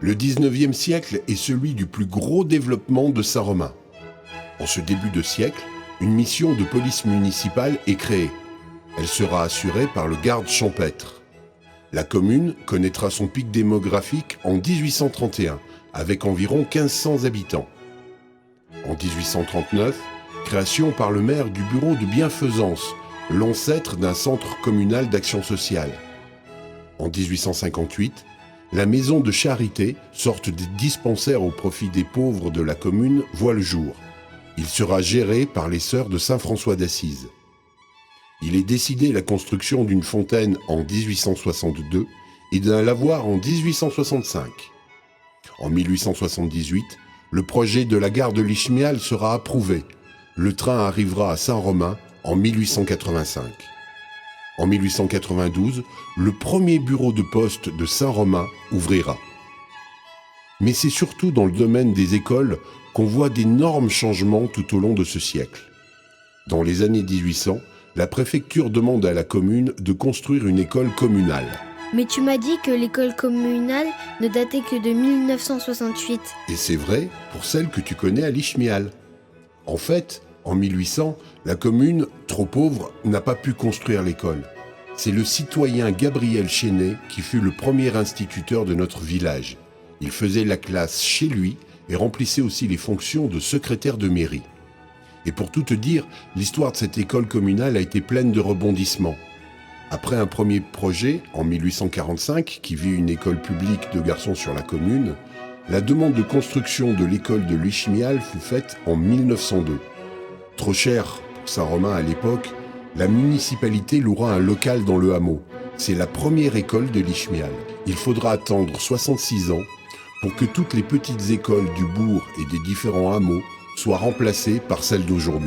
Le 19e siècle est celui du plus gros développement de Saint-Romain. En ce début de siècle, une mission de police municipale est créée. Elle sera assurée par le garde champêtre. La commune connaîtra son pic démographique en 1831, avec environ 1500 habitants. En 1839, création par le maire du bureau de bienfaisance, l'ancêtre d'un centre communal d'action sociale. En 1858, la maison de charité, sorte de dispensaire au profit des pauvres de la commune, voit le jour. Il sera géré par les sœurs de Saint François d'Assise. Il est décidé la construction d'une fontaine en 1862 et d'un lavoir en 1865. En 1878, le projet de la gare de Lichemial sera approuvé. Le train arrivera à Saint-Romain en 1885. En 1892, le premier bureau de poste de Saint-Romain ouvrira. Mais c'est surtout dans le domaine des écoles qu'on voit d'énormes changements tout au long de ce siècle. Dans les années 1800, la préfecture demande à la commune de construire une école communale. Mais tu m'as dit que l'école communale ne datait que de 1968. Et c'est vrai pour celle que tu connais à Lichemial. En fait, en 1800, la commune, trop pauvre, n'a pas pu construire l'école. C'est le citoyen Gabriel Chenet qui fut le premier instituteur de notre village. Il faisait la classe chez lui et remplissait aussi les fonctions de secrétaire de mairie. Et pour tout te dire, l'histoire de cette école communale a été pleine de rebondissements. Après un premier projet, en 1845, qui vit une école publique de garçons sur la commune, la demande de construction de l'école de Lichemial fut faite en 1902. Trop cher pour Saint-Romain à l'époque, la municipalité louera un local dans le hameau. C'est la première école de Lichemial. Il faudra attendre 66 ans pour que toutes les petites écoles du bourg et des différents hameaux soient remplacées par celles d'aujourd'hui.